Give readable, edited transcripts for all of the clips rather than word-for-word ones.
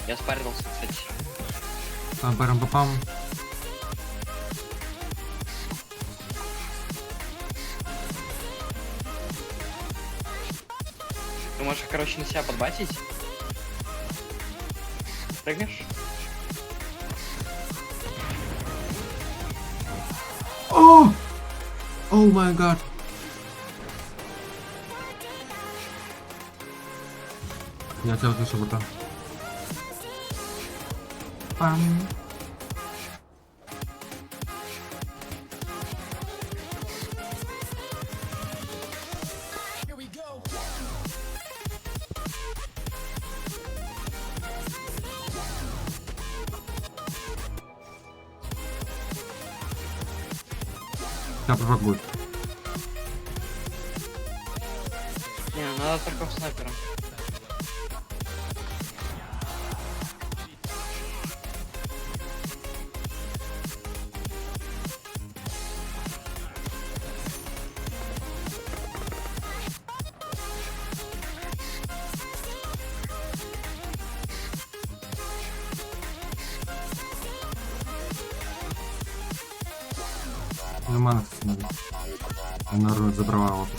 Я спарился, кстати. Пам-парам-пам. Ты можешь, короче, на себя подбатить. Прыгнешь? О! О май гад. Я тебя услышал вот там. Пам. Сейчас прыжок будет. Не, надо только снайпером. Нормально, кстати, надо. Она рот забрала вот.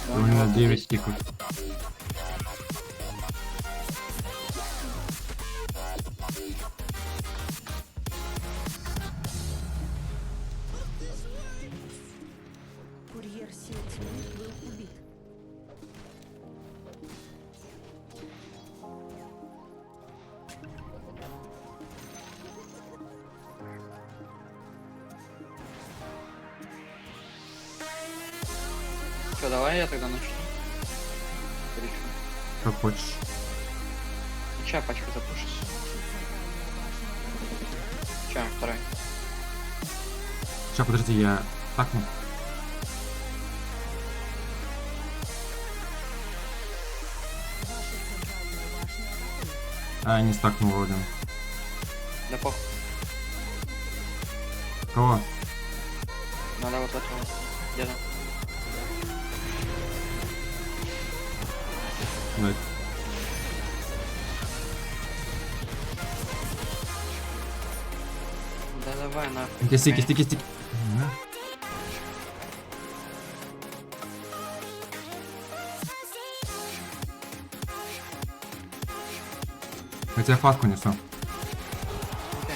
У меня 9 тиков. Курьер сил тьмы был убит. Все, давай я тогда начну. Перечу. Как хочешь. Чья пачка запушишь? Че, второй? Сейчас, подожди, я такну. А, не стакнул вроде. Да похуй. Кого? Надо вот этого вот. Где-то. Давай. Да давай нахуй. Стики, стики, стики. Я тебе фаску несу. Окей.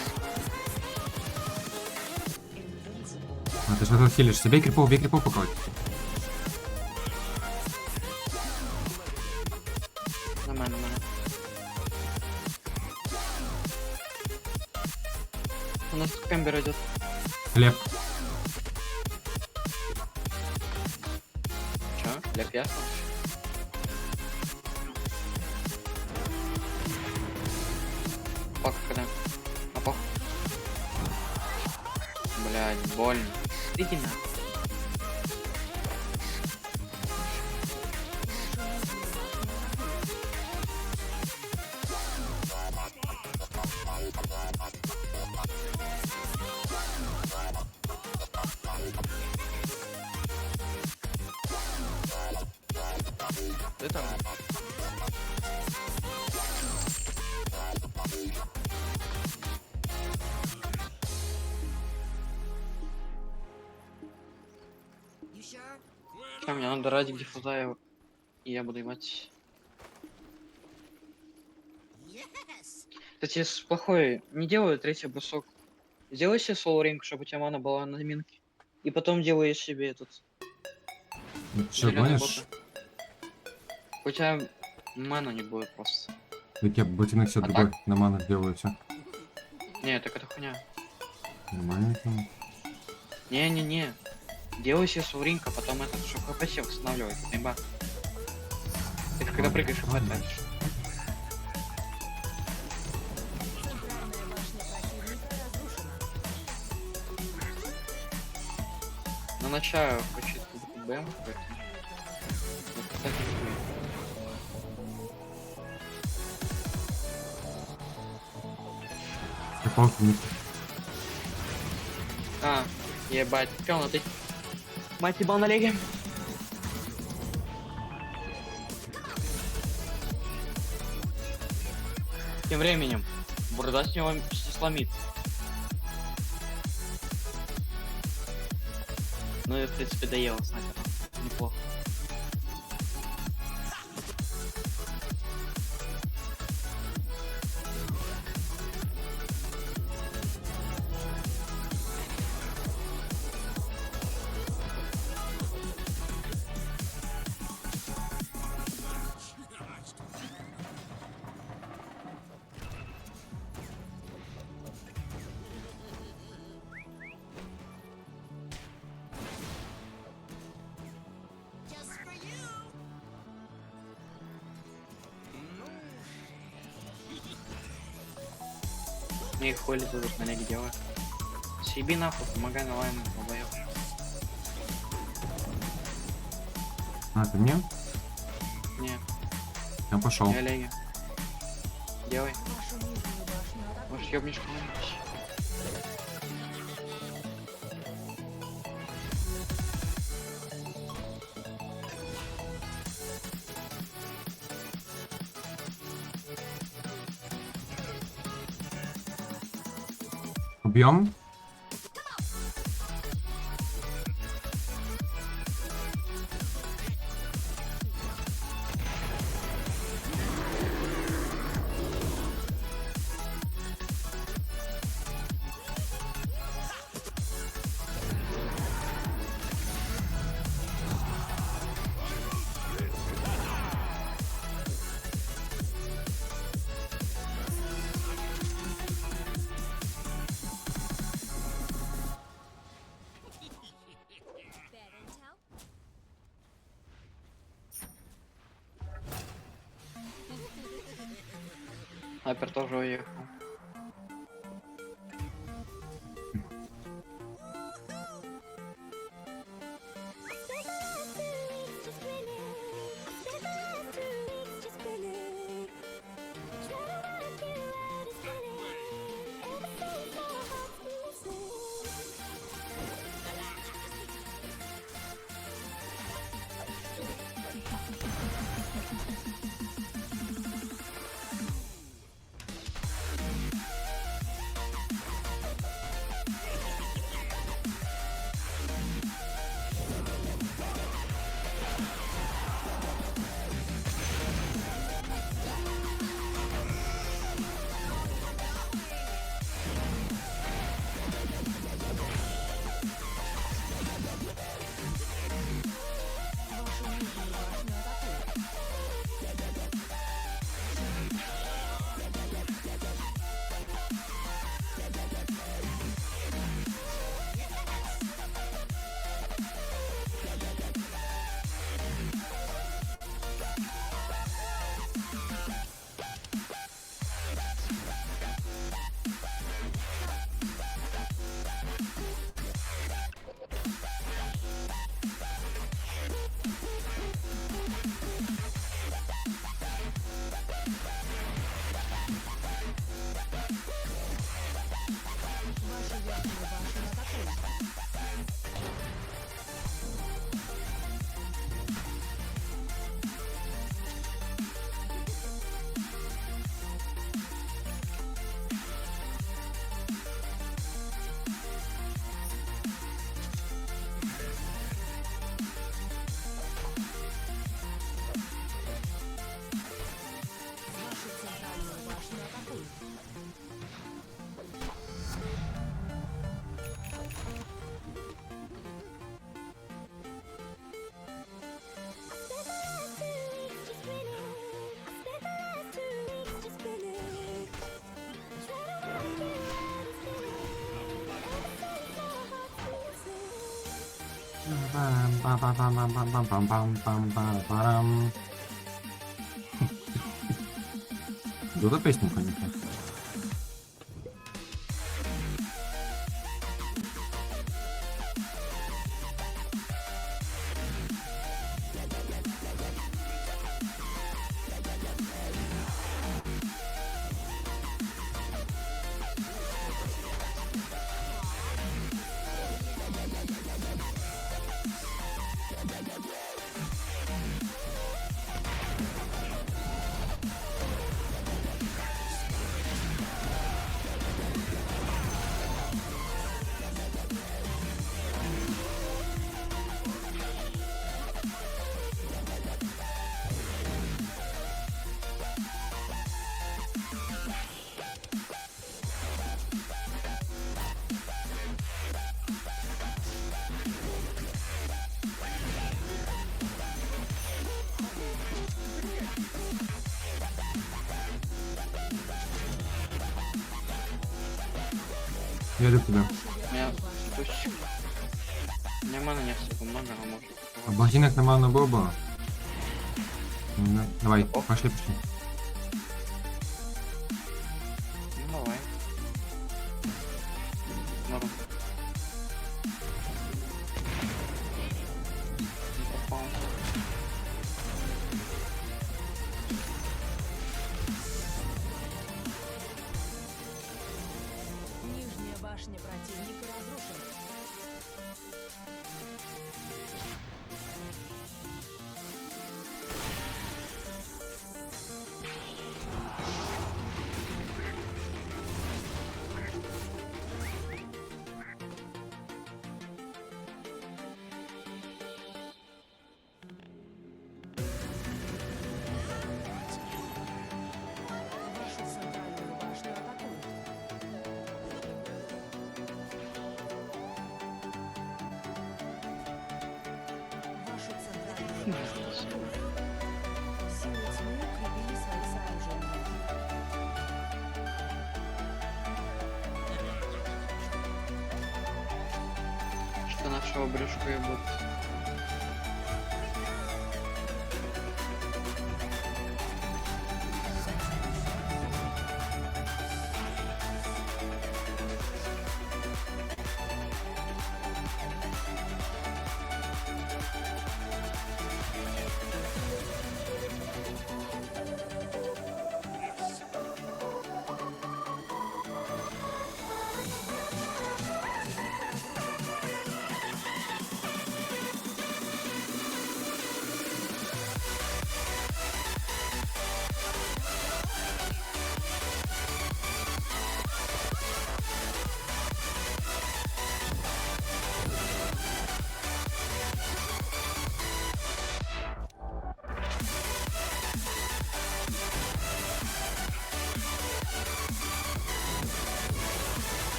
А ты что тут хилишься? Бей крипов покрой. Нормально, нормально. У нас тут камбер идет. Хлеб. Че? Для пьяса? Пак когда? А пох. Блядь, больно. Иди на. Ты там? Че, мне надо ради диффуза и я буду ебать. Кстати, с плохой не делаю третий брусок. Сделай себе соло ринг, чтобы у тебя мана была на минке. И потом делаешь себе этот. Че, зелёный гонишь? бот. У тебя мана не будет просто. Так я ботинок все А другой на манах делаю, все. Не, так это хуйня. Нормально там. Не-не-не. Делай себе соло-ринг, а потом этот, чтобы хп себе восстанавливать. Это имба. Это когда прыгаешь, хп тратишь. На начало хочу БМ, поэтому. Вот, кстати, хуй. Крипов нет. А, ебать, пёл, ты. Мать ебал на леге. Тем временем, Бурда с него сломит. Ну и в принципе доел снайпера. Неплохо. Мне их хули тут на ляге делают. Съеби нахуй, помогай на лайну, долбоёб. А, ты мне? Нет, Я пошел. я ляги. Делай. Вашу нижнюю башню атакуют. Может ёбнешь кого-нибудь? Убьем? Снайпер тоже уехал. Вашу нижнюю башню атакуют. Вашу верхнюю башню атакуют. Вашу центральную башню атакуют. Пам-пам-пам-пам-пам-пам-пам-пам-пам. Кто-то песню понюхал. Я иду к тебе. У меня тусчик. У меня мана не особо много, а может. А ботинок на ману Боба. Давай, О. пошли. Ну давай. Норм. Не попал. Нижняя башня противника разрушена. Вашу центральную башню атакуют. Вашу центральную башню атакуют. Силы тьмы укрепили свои сооружения. Что нашего брюшку ебут.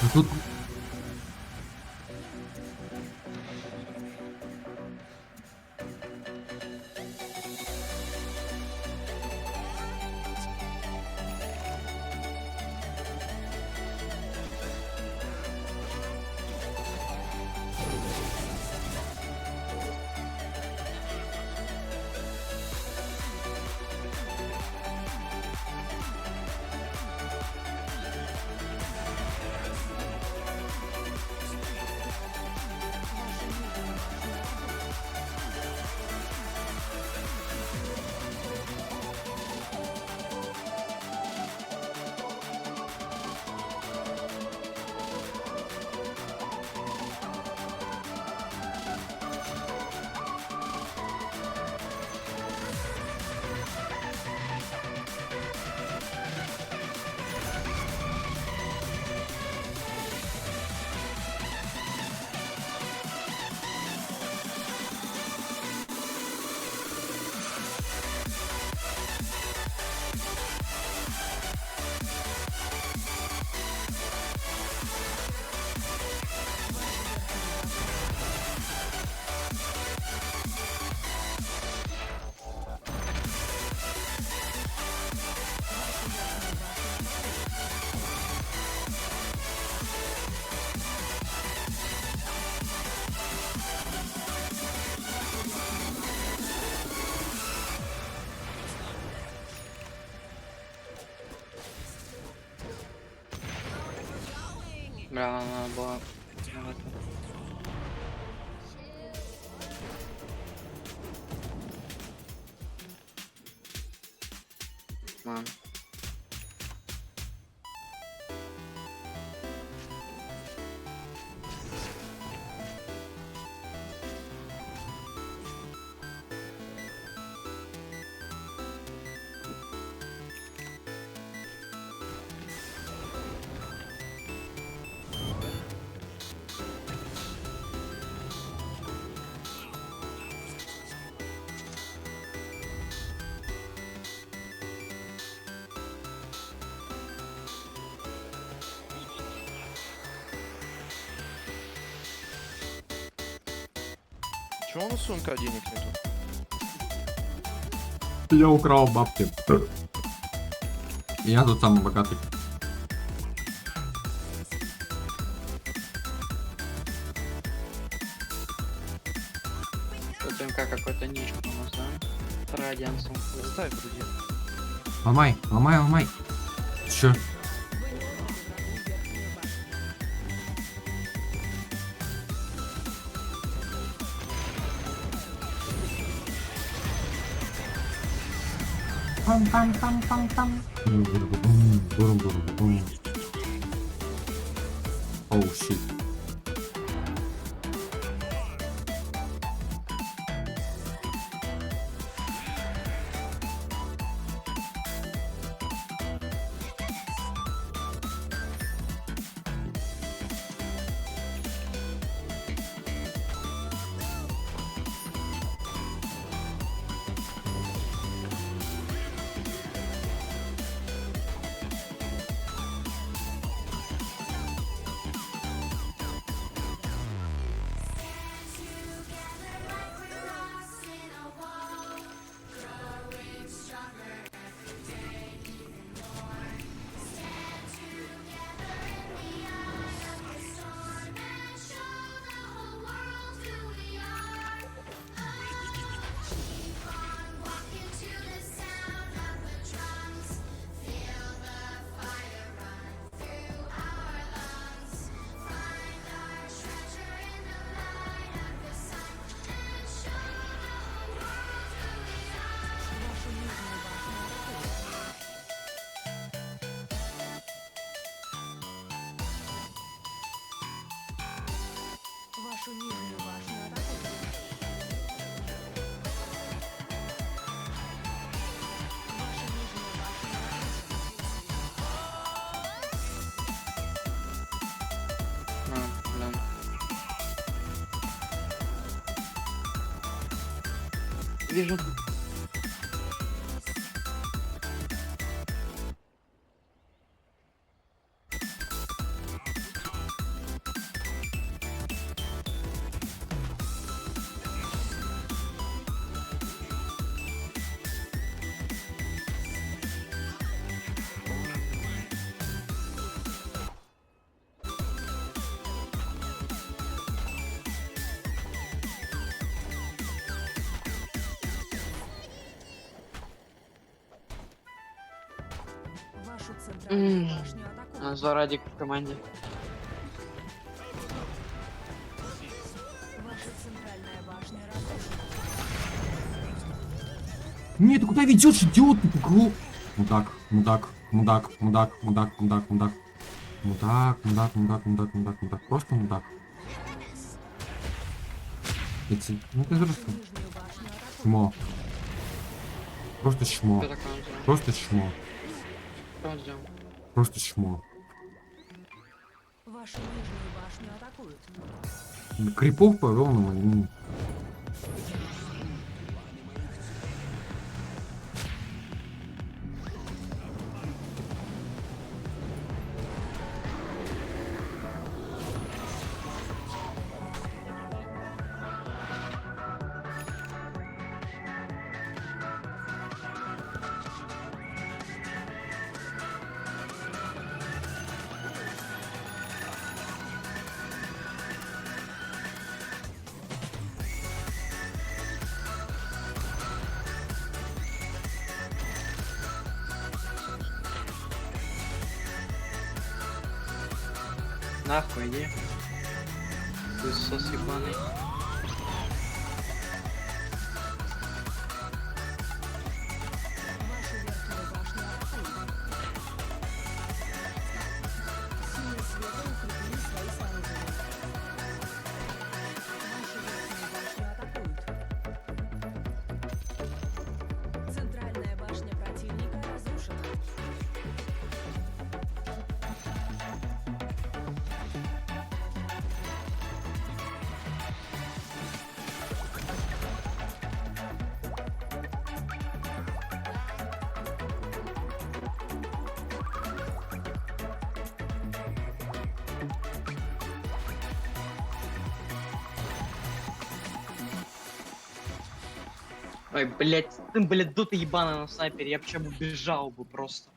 Ну тут... Ваша нижняя башня атакуют. Бля, надо было... ну, это. Ман. Чего у нас сумка денег нету? Я украл бабки. Я тут самый богатый. ТМК какой-то ничку у нас, да? Радиансом. Ставь, друзья. Ломай, ломай, ломай. Чё? Пам-пам-пам-пам-пам. Бум-бум-бум-бум. Оу, щит. Вашу нижнюю башню атакуют. Вашу нижнюю башню атакуют. Ваша нижняя башня разрушена. Блин. Вижу. Вашу центральную М. башню атакуют. Заради в команде. Ваша центральная башня разрушена. Нет, ты куда ведешь, идиот? Мудак, мудак, мудак, мудак, мудак, мудак, мудак. Мудак, мудак, мудак, мудак, мудак, мудак. Просто мудак. Эти... Ну ты просто Нижнюю башню атакуют. шмо. Просто шмо. Что такое он сделал? Просто шмо. Что он сделал? Просто шмо. Вашу нижнюю башню атакуют. Крипов повел на мою. Нахуй иди. Ты сос ебаный. Вашу верхнюю башню атакуют. Силы света укрепили свои сооружения. Вашу верхнюю башню атакуют. Центральная башня противника разрушена. Ой, блядь, ты, блядь, дута ебаная на снайпере, я бы сейчас убежал бы просто.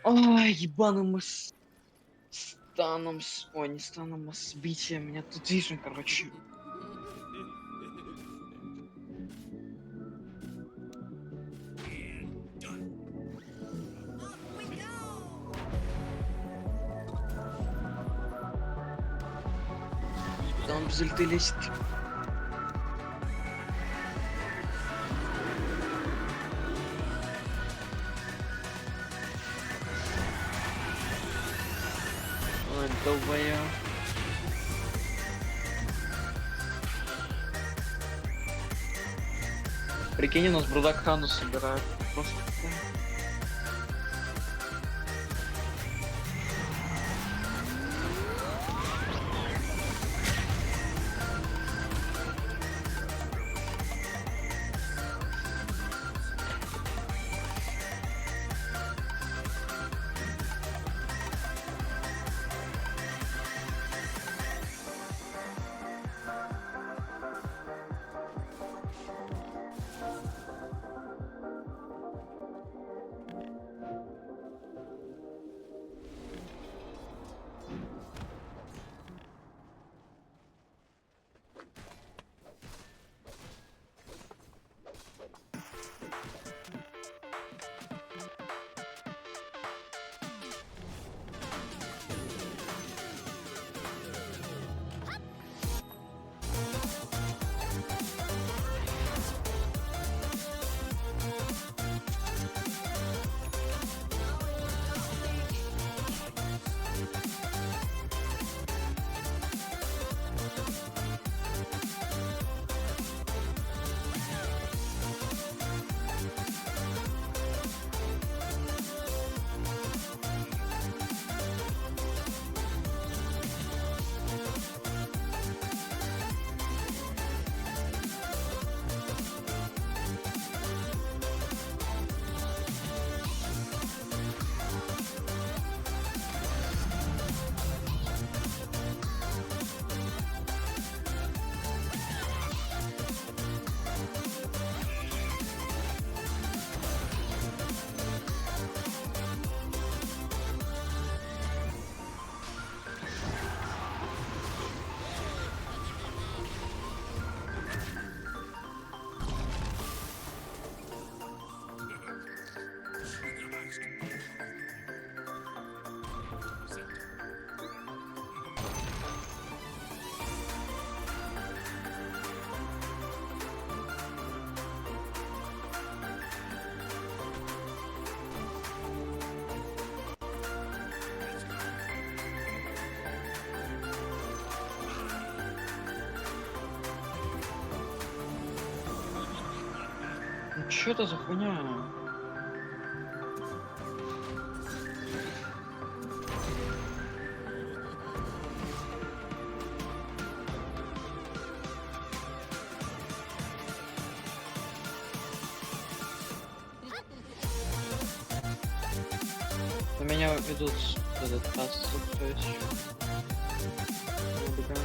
Ой, ебаным мы станом, ой, не станом, а сбитием, меня тут вишен, короче. Там без ульты лезет. Ой, долбоя. Прикинь, у нас брудак хану собирают. Просто такое. Ну чё это за хуйня? На меня ведут этот таз, то есть. Убегаю.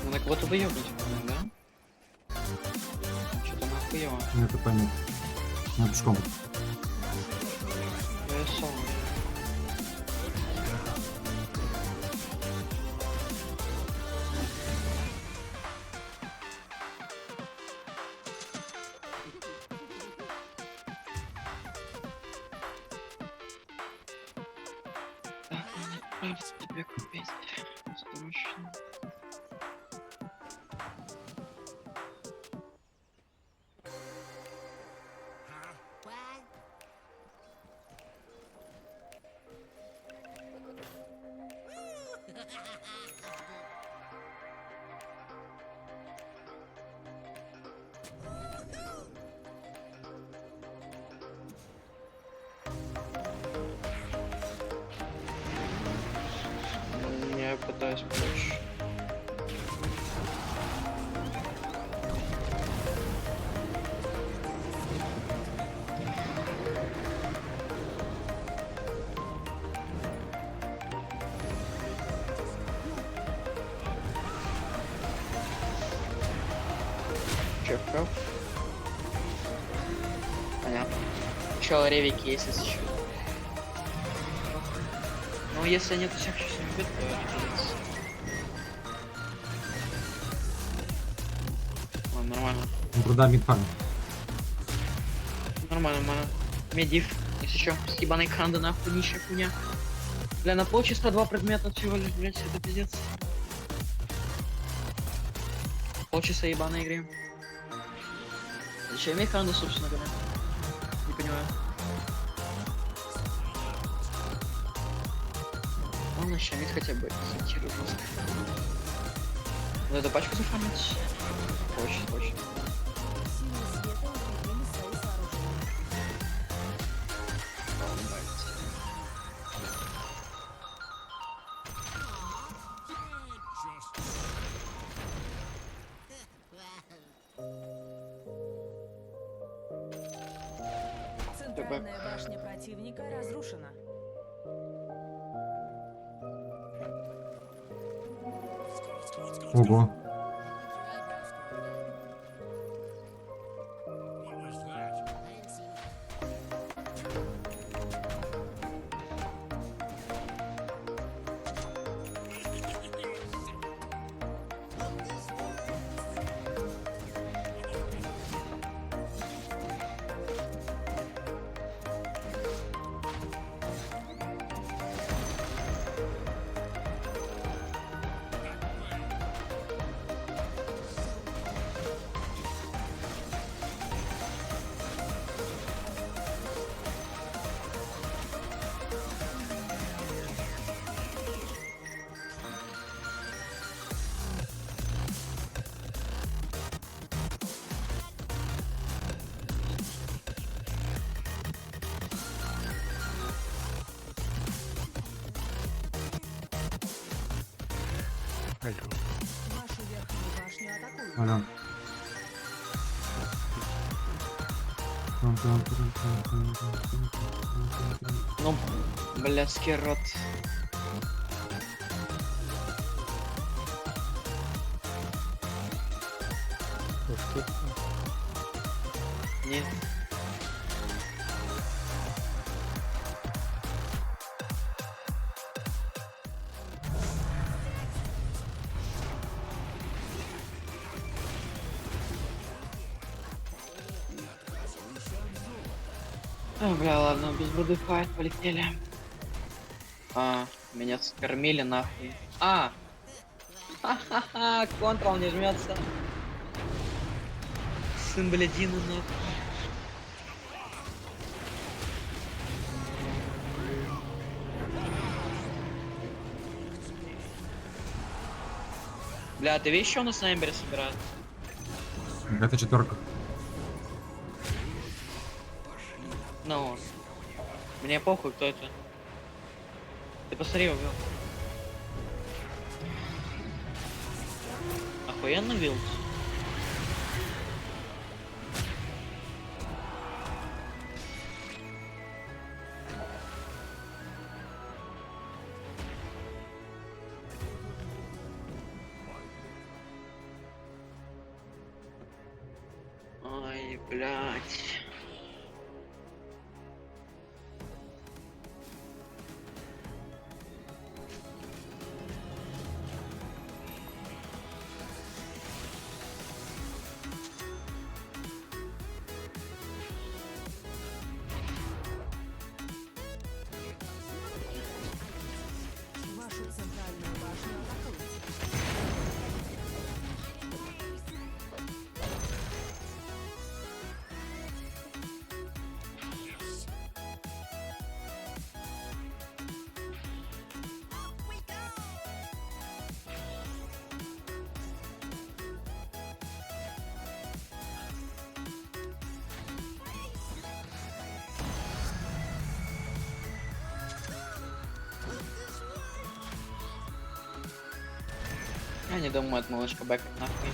Ну так вот выебнуть, да? Что-то нахуево. Ну, это понятно. Ну, пешком. Я сон. Так, надо отправить тебе купить. Срочно. Я пытаюсь помочь. Чеков. Понятно. Чё, ревики есть, если что. Ну, если нет всех сейчас не убит, то не придется. Ладно, нормально. Ну, продам мидфарм. Нормально, нормально. Медив, если что, с ебаной канды нахуй, нищая хуйня. Бля, на полчаса 2 предмета всего лишь, блядь, это пиздец. Полчаса ебаной игры. Зачем имеет канду, собственно говоря? Не понимаю. Ладно, щамит хотя бы сортирует просто. Надо эту пачку зафармить. Очень, очень. Силы света укрепили свои сооружения. Центральная башня противника разрушена. Ого. Вашу верхнюю башню атакуют. Алло. Ну, блядский рот. Нет. А, бля, ладно, без воды файт, полетели. Меня скормили нахуй. Ха-ха-ха, контрол не жмется. Сын блядины нахуй. Бля, ты видишь, что у нас на Эмбере собирают? Это четверка. Ну, мне похуй, кто это. Ты посмотри, убил. Охуенно вилд. Ай, блядь. Вашу центральную башню атакуют. Нихуя не думает малышка бэкать нахуй.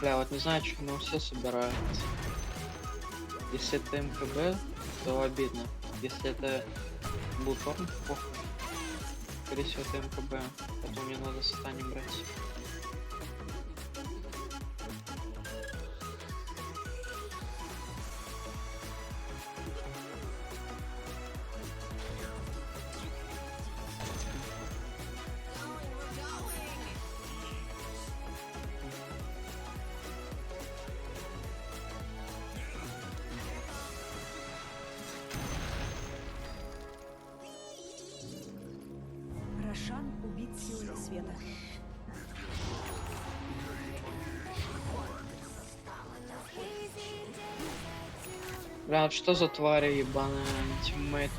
Бля, вот не знаю, что но все собирают. Если это МКБ, то обидно. Если это Блуторн, похуй. Скорее всего, это МКБ. Потом мне надо с Таней брать. Рошан убит силами света. Бля, вот что за твари ебаные тиммейты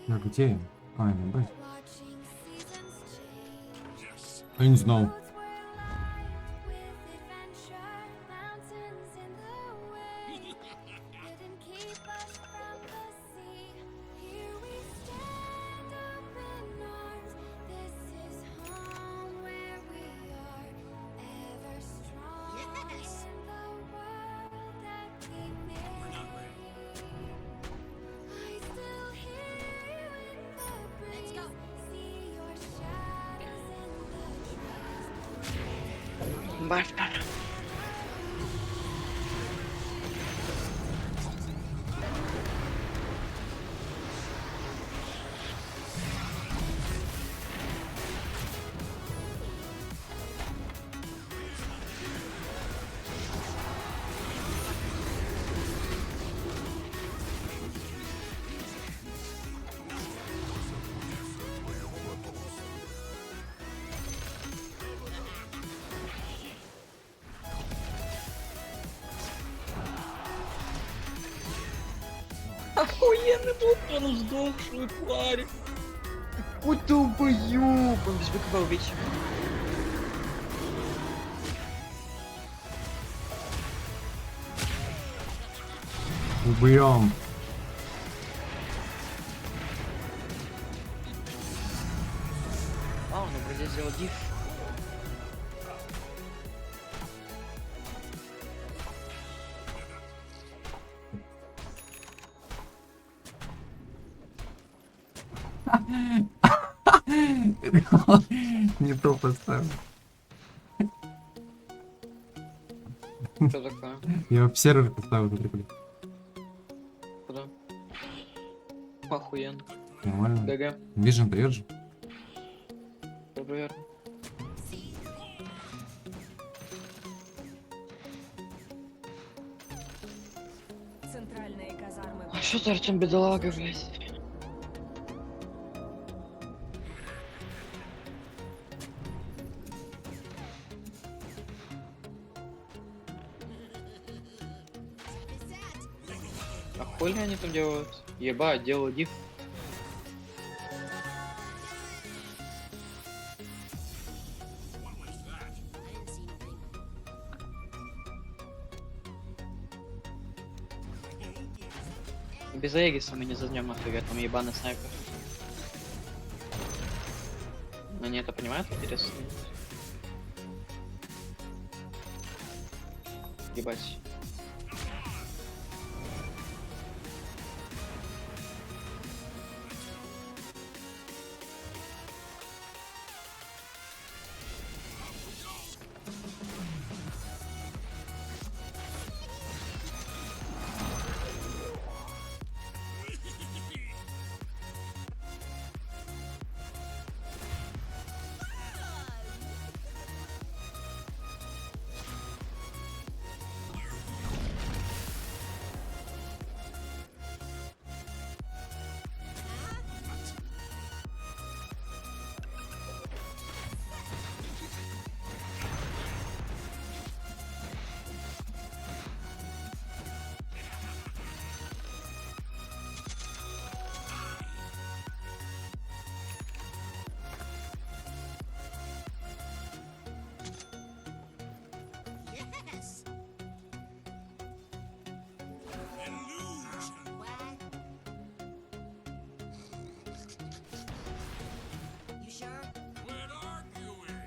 нахуй? А где? А, не бать. Я не знал. Бафтер. Охуенный Блуторн сдохшую тварь. Какой долбоёб. Он без БКБ убить. Убьем. А, он вроде сделал диф. Не то поставил. Что такое? Я в сервер поставил, смотри, блин. Куда? Охуенно. Нормально. ДГ. Вижен дает же. ПБР. Центральные казармы. А что ты, Артем, бедолага, блядь? А хуй ли они там делают? Ебать, делаю диф. Без Аегиса мы не зазнем офига, там ебаный снайпер. Но они это понимают, интересно? Ебать.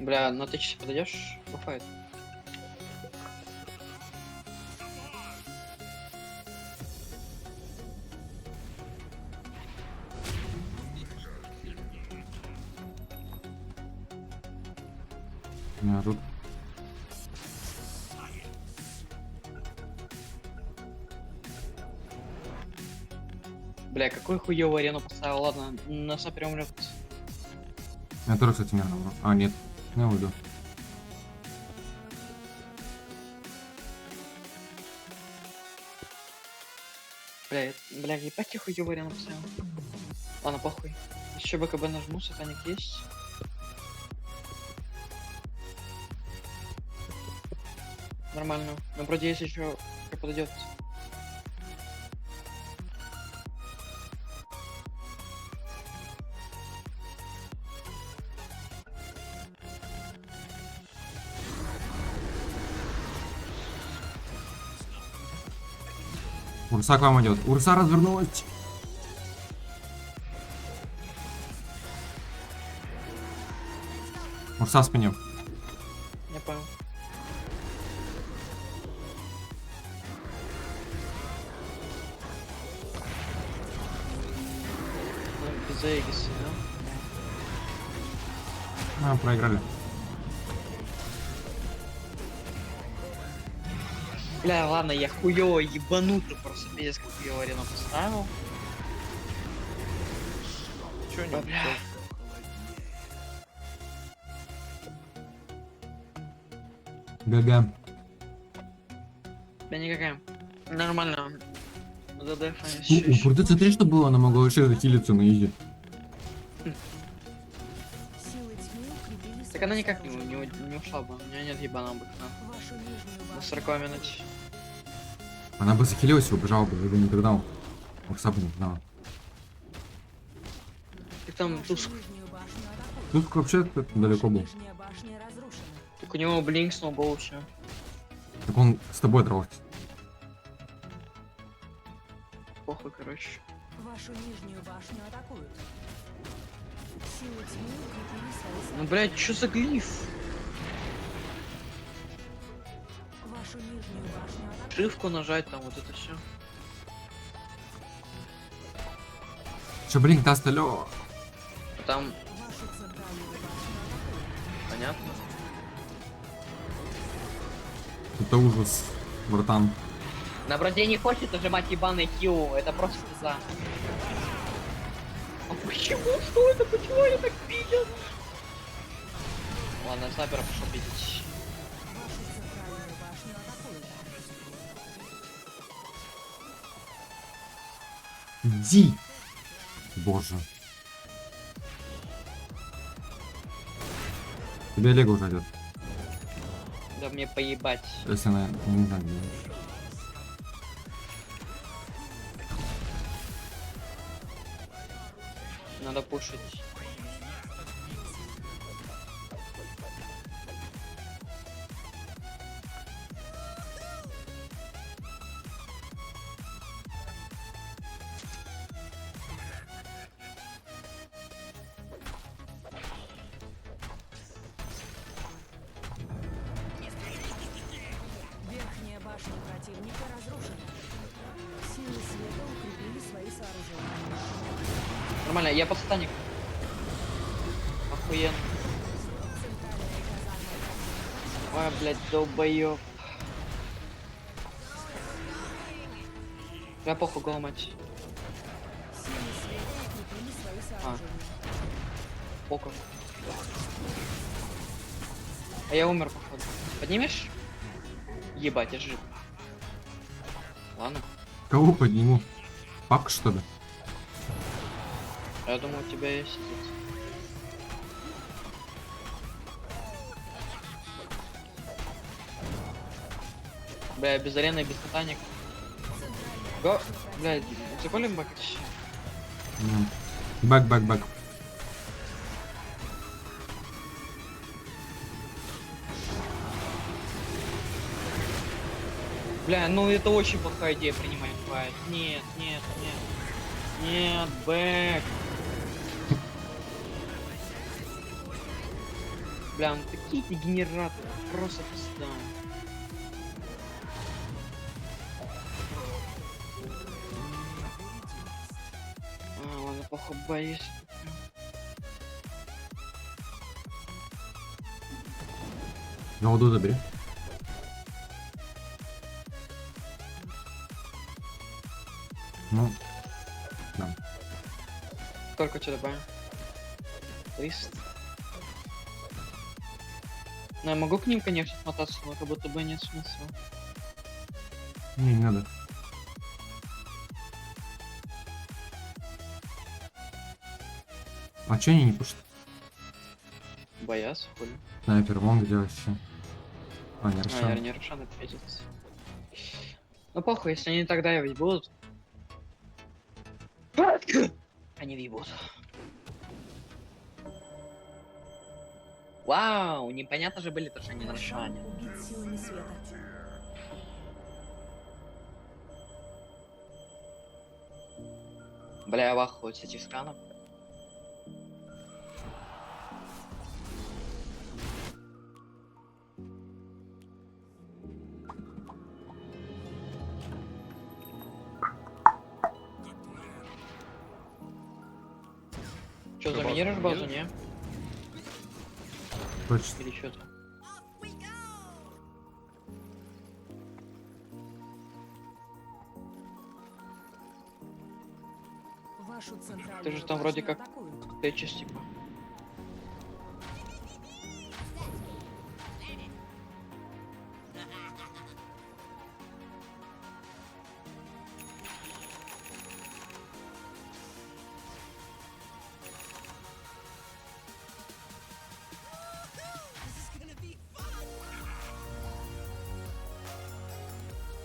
Бля, ну ты сейчас подойдешь? Буфайт. У меня тут. Бля, какой хуёвый арену поставил, ладно, на сапре умрет. Я тоже, кстати, не знаю. А, нет. Я уйду. Бля, ебать я хуёвый арену поставил. Ладно, похуй. Еще БКБ нажму, сатаник есть. Нормально. Но вроде есть еще подойдет. Урса к вам идет. Урса развернулась. Урса в спине. Я понял. Ну, без Эгиса, да? А, проиграли. Бля, ладно, я хуёво ебанутый просто пиздец, как хуёво арену поставил. Чё не Бля. успел? ГГ. Да никакая. Нормально. ДДФ. Ну, у Пурды смотри, что было, она могла вообще захилиться на изи. Силы тьмы укрепили Так она свои никак не сооружения. ушла бы. У меня нет ебаного быка. Вашу нижнюю На башню 40 минут. Она бы захилилась и убежала бы, я бы не догнал. Урса бы не догнала. Ты там Вашу туск. нижнюю башню атакуют. Тут вообще далеко Ваша был. нижняя башня разрушена. Так у него блинк сноубол все. Так он с тобой дрался. Похуй, короче. Вашу нижнюю башню атакуют. Силы тьмы укрепили свои Ну, сооружения. блядь, чё за глиф? Вашу нижнюю башню атакуют. Шивку нажать там, вот это все. Что, блин, даст алё. Там, Вашу центральную башню атакуют. понятно. Это ужас, братан. На броде не хочет нажимать ебаный Q, это просто за. А почему? Что это? Почему я так видел? Ладно, снайпера пошел видеть. Вашу центральную башню атакуют. Иди. Боже. Тебе Лего уже идет. Да мне поебать. Если она не знаю, где. Надо пушить. Верхняя башня противника разрушена. Силы света укрепили свои сооружения. Нормально, я подстаник. Охуенно. Центральная казарма Ой, блядь, долбоёб. Я похуй голый мать. Силы света укрепили свои сооружения. Поков. А я умер, походу. Поднимешь? Ебать, я жив. Ладно. Кого подниму? Папка, что ли? Я думаю, у тебя есть этот. Бля, без арены, без катаник. Го, блядь, заколем бакать. Нет. Бэк, бэк, бэк. Бля, ну это очень плохая идея принимать файт. Нет, нет, нет. Нет, бэк. Бля, ну такие дегенераты, просто пизда. Ладно, похуй, боюсь. Голду забери. Ну, да. Сколько у тебя добавим? 300. Ну, я могу к ним, конечно, смотаться, но как будто бы нет смысла. Не надо. А чё они не пушат? Боятся, хули. Снайпер, вон где вообще. А, не А, решал. не Рошан ответится. Ну похуй, если они тогда ведь будут. Они въебут. Вау, непонятно же были то, что они на Ваш шаг Рошане. убит силами света. Бля, я в ахуе с этих сканов. Чё, заминируешь базу, не? Точно. Или чё-то? Вашу центральную Ты же там вроде башню как атакуют. тычешь, типа.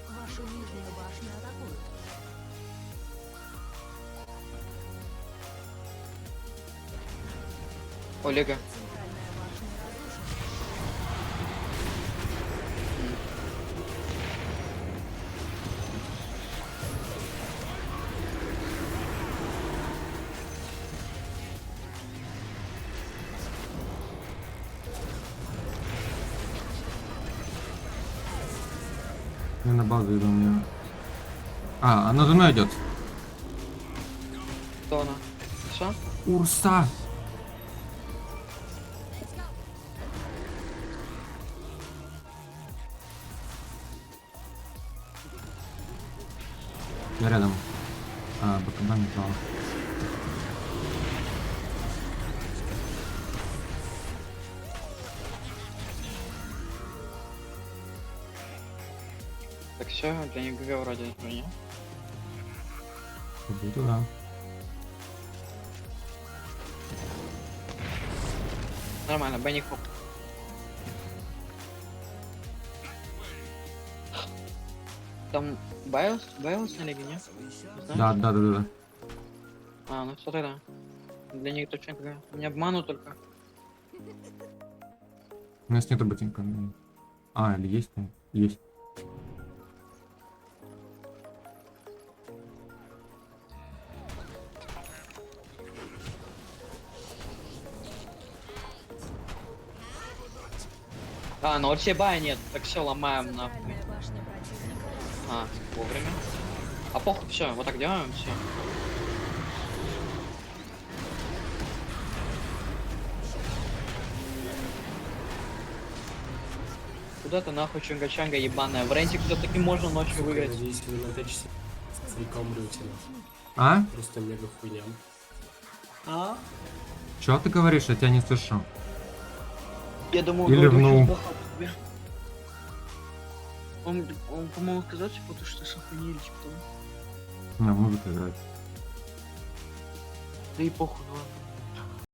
Вашу нижнюю башню атакуют. Олега. Центральная башня разрушена. Я на базу иду, у меня. А, она за мной идет. Кто она? Что? Урса! Я рядом. А, БКБ не знал. Так все, для них ГГ вроде не. Иди туда. Нормально, Бенни хоп. Там Байлз на лиге, не? Не знаешь? Да. А, ну что тогда? Для них точно ГГ. Не обману только. У нас нету ботинка. А, или есть? Есть. А, ну вообще бая нет. Так все, ломаем нахуй. Центральная башня противника разрушена. А, вовремя. А похуй, все, вот так делаем, все. Куда ты нахуй, чунга-чанга ебаная? В рейнте все-таки можно ночью выиграть. Надеюсь, вы наточите целиком рутина. А? Просто мега хуйня. А? Чё ты говоришь? Я тебя не слышу. Я думал, Или говорю, внул. щас бахал тебе. Он, по-моему, сказал, типа, то, что сохранили, типа, того. Не, музыка играет. Да и похуй, ну ладно.